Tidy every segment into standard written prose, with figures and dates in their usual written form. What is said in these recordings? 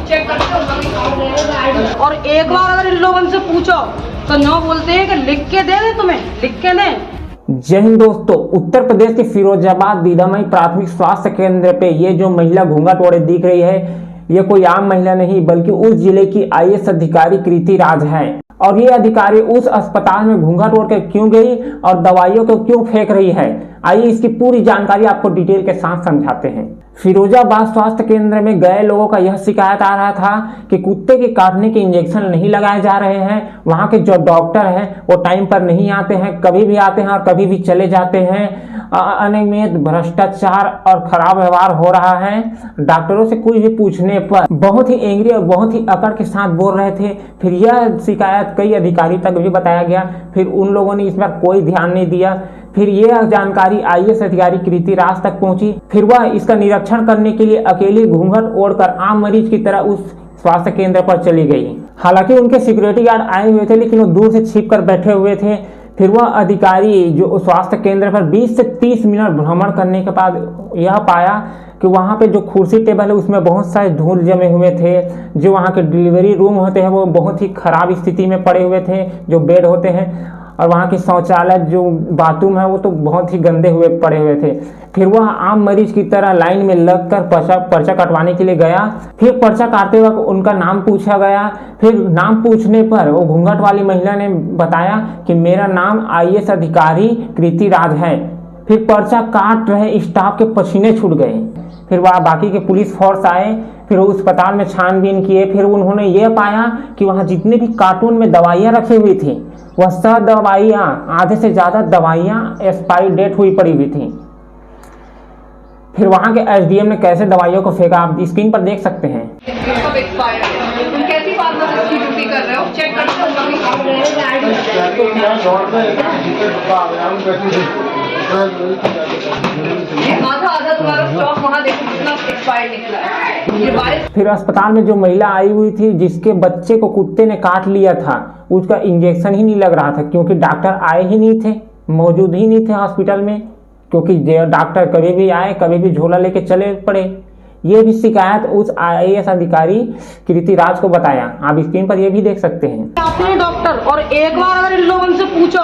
Check करते हो। और एक बार अगर इन लोगों से पूछो तो न बोलते हैं कि लिख के दे तुम्हें, लिख के दें। जय हिंद दोस्तों, उत्तर प्रदेश के फिरोजाबाद दीदामई प्राथमिक स्वास्थ्य केंद्र पे ये जो महिला घूंघट ओढ़े दिख रही है, ये कोई आम महिला नहीं बल्कि उस जिले की आईएएस अधिकारी कृति राज है। और ये अधिकारी उस अस्पताल में घूंघट ओढ़ के क्यों गई और दवाइयों को क्यों फेंक रही है, आइए इसकी पूरी जानकारी आपको डिटेल के साथ समझाते हैं। फिरोजाबाद स्वास्थ्य केंद्र में गए लोगों का यह शिकायत आ रहा था कि कुत्ते के काटने के इंजेक्शन नहीं लगाए जा रहे हैं। वहाँ के जो डॉक्टर हैं वो टाइम पर नहीं आते हैं, कभी भी आते हैं और कभी भी चले जाते हैं। अनियमित भ्रष्टाचार और खराब व्यवहार हो रहा है। डॉक्टरों से कुछ भी पूछने पर बहुत ही एंग्री और बहुत ही अकड़ के साथ बोल रहे थे। फिर यह शिकायत कई अधिकारी तक भी बताया गया, फिर उन लोगों ने इस पर कोई ध्यान नहीं दिया। फिर यह जानकारी आईएएस अधिकारी कृति राज तक पहुंची। फिर वह इसका निरीक्षण करने के लिए अकेले घूंघट ओढ़कर आम मरीज की तरह उस स्वास्थ्य केंद्र पर चली गई। हालांकि उनके सिक्योरिटी गार्ड आए हुए थे, लेकिन वो दूर से छिप कर बैठे हुए थे। फिर वह अधिकारी जो स्वास्थ्य केंद्र पर 20 से 30 मिनट भ्रमण करने के बाद यह पाया कि वहाँ पे जो कुर्सी टेबल है उसमें बहुत सारे धूल जमे हुए थे। जो वहाँ के डिलीवरी रूम होते हैं वो बहुत ही खराब स्थिति में पड़े हुए थे, जो बेड होते हैं। और वहाँ की शौचालय जो बाथरूम है वो तो बहुत ही गंदे हुए पड़े हुए थे। फिर वह आम मरीज की तरह लाइन में लगकर पर्चा कटवाने के लिए गया। फिर पर्चा काटते वक्त उनका नाम पूछा गया। फिर नाम पूछने पर वो घूंघट वाली महिला ने बताया कि मेरा नाम आईएएस अधिकारी कृति राज है। फिर पर्चा काट रहे स्टाफ के पसीने छूट गए। फिर वह बाकी के पुलिस फोर्स आए, फिर उस अस्पताल में छानबीन किए। फिर उन्होंने ये पाया कि वहाँ जितने भी कार्टून में दवाइयाँ रखी हुई थी वह सब दवाइयाँ, आधे से ज़्यादा दवाइयाँ एक्सपायरी डेट हुई पड़ी हुई थी। फिर वहाँ के एसडीएम ने कैसे दवाइयों को फेंका आप स्क्रीन पर देख सकते हैं। तुम कैसी फार्मासिस्ट की ड्यूटी कर रहे हो? चेक करते हो आधा तुम्हारा स्टॉक वहाँ देखो कितना एक्सपायर्ड निकला है। फिर अस्पताल में जो महिला आई हुई थी जिसके बच्चे को कुत्ते ने काट लिया था, उसका इंजेक्शन ही नहीं लग रहा था क्योंकि डॉक्टर आए ही नहीं थे, मौजूद ही नहीं थे हॉस्पिटल में। क्योंकि डॉक्टर कभी भी आए कभी भी झोला लेके चले पड़े। ये भी शिकायत उस आईएएस अधिकारी कृति राज को बताया। आप स्क्रीन पर ये भी देख सकते हैं। आते हैं डॉक्टर और एक बार अगर इन लोगों से पूछो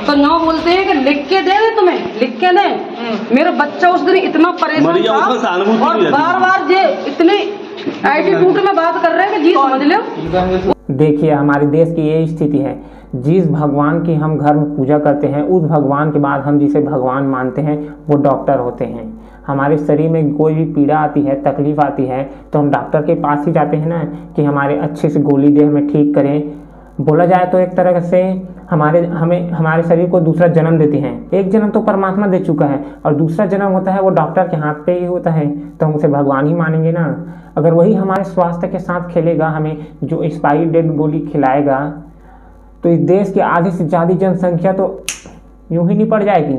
तो न बोलते हैं कि लिख के दे तुम्हें, लिख के दें। मेरा बच्चा उस दिन इतना परेशान था और बार बार ये इतने एटीट्यूड में बात कर रहे हैं कि जी समझ लो। देखिए हमारे देश की ये स्थिति है। जिस भगवान की हम घर में पूजा करते हैं उस भगवान के बाद हम जिसे भगवान मानते हैं वो डॉक्टर होते हैं। हमारे शरीर में कोई भी पीड़ा आती है, तकलीफ आती है तो हम डॉक्टर के पास ही जाते हैं ना कि हमारे अच्छे से गोली दे, हमें ठीक करें। बोला जाए तो एक तरह से हमारे शरीर को दूसरा जन्म देते हैं। एक जन्म तो परमात्मा दे चुका है और दूसरा जन्म होता है वो डॉक्टर के हाथ पे ही होता है, तो हम उसे भगवान ही मानेंगे ना। अगर वही हमारे स्वास्थ्य के साथ खेलेगा, हमें जो एक्सपायरी डेट गोली खिलाएगा, तो इस देश की आधी से ज़्यादा जनसंख्या तो यूं ही नहीं पड़ जाएगी।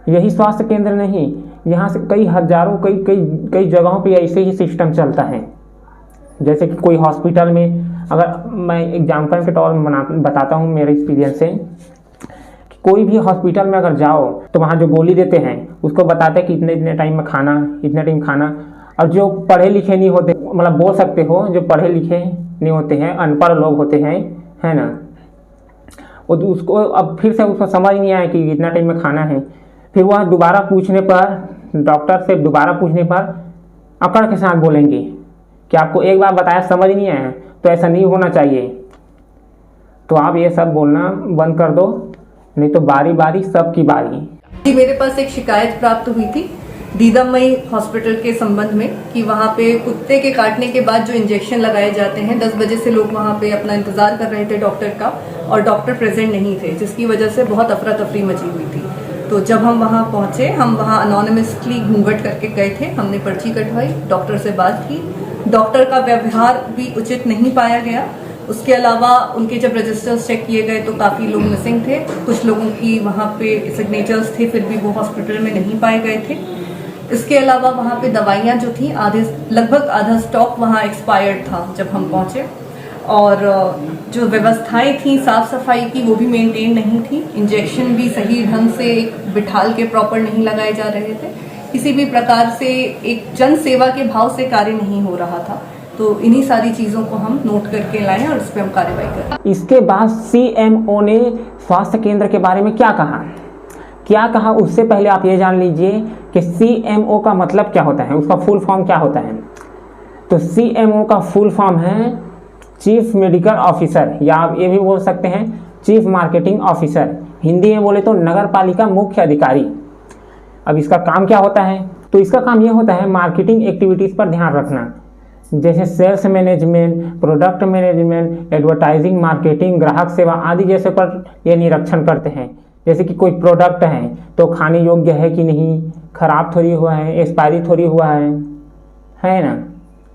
यही स्वास्थ्य केंद्र नहीं, यहाँ से कई हजारों कई जगहों पे ऐसे ही सिस्टम चलता है। जैसे कि कोई हॉस्पिटल में, अगर मैं एग्जाम्पल के तौर में बताता हूँ मेरे एक्सपीरियंस से, कि कोई भी हॉस्पिटल में अगर जाओ तो वहाँ जो गोली देते हैं उसको बताते हैं कि इतने टाइम में खाना, इतने टाइम खाना। और जो पढ़े लिखे नहीं होते, मतलब बोल सकते हो जो पढ़े लिखे नहीं होते हैं, अनपढ़ लोग होते हैं, है ना, उसको अब फिर से उसको समझ नहीं आया कि इतना टाइम में खाना है। फिर वह दोबारा पूछने पर, डॉक्टर से दोबारा पूछने पर अकड़ के साथ बोलेंगे कि आपको एक बार बताया समझ नहीं आया, तो ऐसा नहीं होना चाहिए। तो आप ये सब बोलना बंद कर दो, नहीं तो बारी बारी सबकी बारी। जी, मेरे पास एक शिकायत प्राप्त हुई थी दीदामई हॉस्पिटल के संबंध में कि वहाँ पे कुत्ते के काटने के बाद जो इंजेक्शन लगाए जाते हैं, 10 बजे से लोग वहाँ पे अपना इंतजार कर रहे थे डॉक्टर का और डॉक्टर प्रेजेंट नहीं थे, जिसकी वजह से बहुत अफरा तफरी मची हुई थी। तो जब हम वहाँ पहुँचे, हम वहाँ अनोनिमसली घूंघट करके गए थे, हमने पर्ची कटवाई, डॉक्टर से बात की। डॉक्टर का व्यवहार भी उचित नहीं पाया गया। उसके अलावा उनके जब रजिस्टर्स चेक किए गए तो काफ़ी लोग मिसिंग थे, कुछ लोगों की वहाँ पे सिग्नेचर्स थे फिर भी वो हॉस्पिटल में नहीं पाए गए थे। इसके अलावा वहाँ पे दवाइयाँ जो थी लगभग आधा स्टॉक वहाँ एक्सपायर्ड था जब हम पहुँचे, और जो व्यवस्थाएं थी साफ़ सफाई की वो भी मेंटेन नहीं थी। इंजेक्शन भी सही ढंग से बिठाल के प्रॉपर नहीं लगाए जा रहे थे। किसी भी प्रकार से एक जन सेवा के भाव से कार्य नहीं हो रहा था। तो इन्हीं सारी चीज़ों को हम नोट करके लाएं और इस पर हम कार्रवाई करें। इसके बाद सीएमओ ने स्वास्थ्य केंद्र के बारे में क्या कहा उससे पहले आप ये जान लीजिए कि सीएमओ का मतलब क्या होता है, उसका फुल फॉर्म क्या होता है। तो सीएमओ का फुल फॉर्म है चीफ मेडिकल ऑफिसर, या आप ये भी बोल सकते हैं चीफ मार्केटिंग ऑफिसर। हिंदी में बोले तो नगर पालिका मुख्य अधिकारी। अब इसका काम क्या होता है, तो इसका काम ये होता है मार्केटिंग एक्टिविटीज़ पर ध्यान रखना, जैसे sales management, product management, advertising, marketing, ग्राहक सेवा आदि जैसे पर ये निरीक्षण करते हैं। जैसे कि कोई प्रोडक्ट है तो खाने योग्य है कि नहीं, खराब थोड़ी हुआ है, एक्सपायरी थोड़ी हुआ है ना,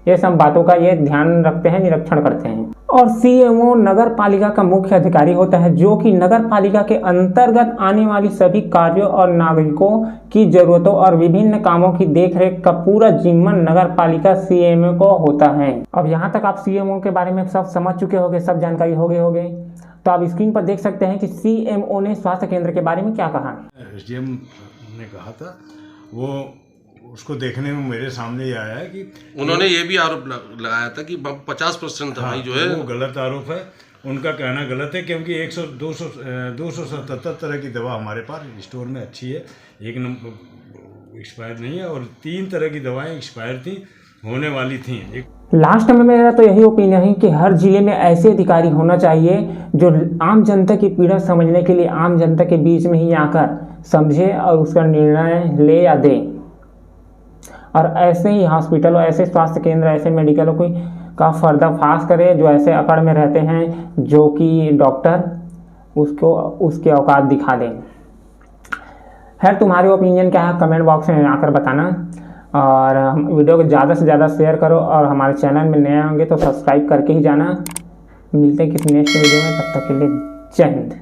ये सब बातों का ये ध्यान रखते हैं, निरीक्षण करते हैं। और सीएमओ नगर पालिका का मुख्य अधिकारी होता है, जो कि नगर पालिका के अंतर्गत आने वाली सभी कार्यों और नागरिकों की जरूरतों और विभिन्न कामों की देखरेख का पूरा जिम्मा नगर पालिका सीएमओ को होता है। अब यहाँ तक आप सीएमओ के बारे में सब समझ चुके होंगे, सब जानकारी हो गए। तो आप स्क्रीन पर देख सकते हैं कि सीएमओ ने स्वास्थ्य केंद्र के बारे में क्या कहा। एसडीएम ने कहा था, वो उसको देखने में मेरे सामने ही आया है कि उन्होंने ये भी आरोप लगाया था कि 50% दवाई जो है वो गलत आरोप है। उनका कहना गलत है, क्योंकि 277 तरह की दवा हमारे पास स्टोर में अच्छी है, एक नंबर एक्सपायर नहीं है, और 3 तरह की दवाएं एक्सपायर थी, होने वाली थी। लास्ट में मेरा तो यही ओपिनियन है कि हर जिले में ऐसे अधिकारी होना चाहिए जो आम जनता की पीड़ा समझने के लिए आम जनता के बीच में ही आकर समझे और उसका निर्णय ले या दे। और ऐसे ही हॉस्पिटल और ऐसे स्वास्थ्य केंद्र, ऐसे मेडिकलों का पर्दाफाश करे जो ऐसे अकड़ में रहते हैं, जो कि डॉक्टर उसको उसके औकात दिखा दें। खैर, तुम्हारे ओपिनियन क्या है कमेंट बॉक्स में आकर बताना, और वीडियो को ज़्यादा से ज़्यादा शेयर करो, और हमारे चैनल में नए होंगे तो सब्सक्राइब करके ही जाना। मिलते हैं किसी नेक्स्ट वीडियो में, तब तक के लिए जय हिंद।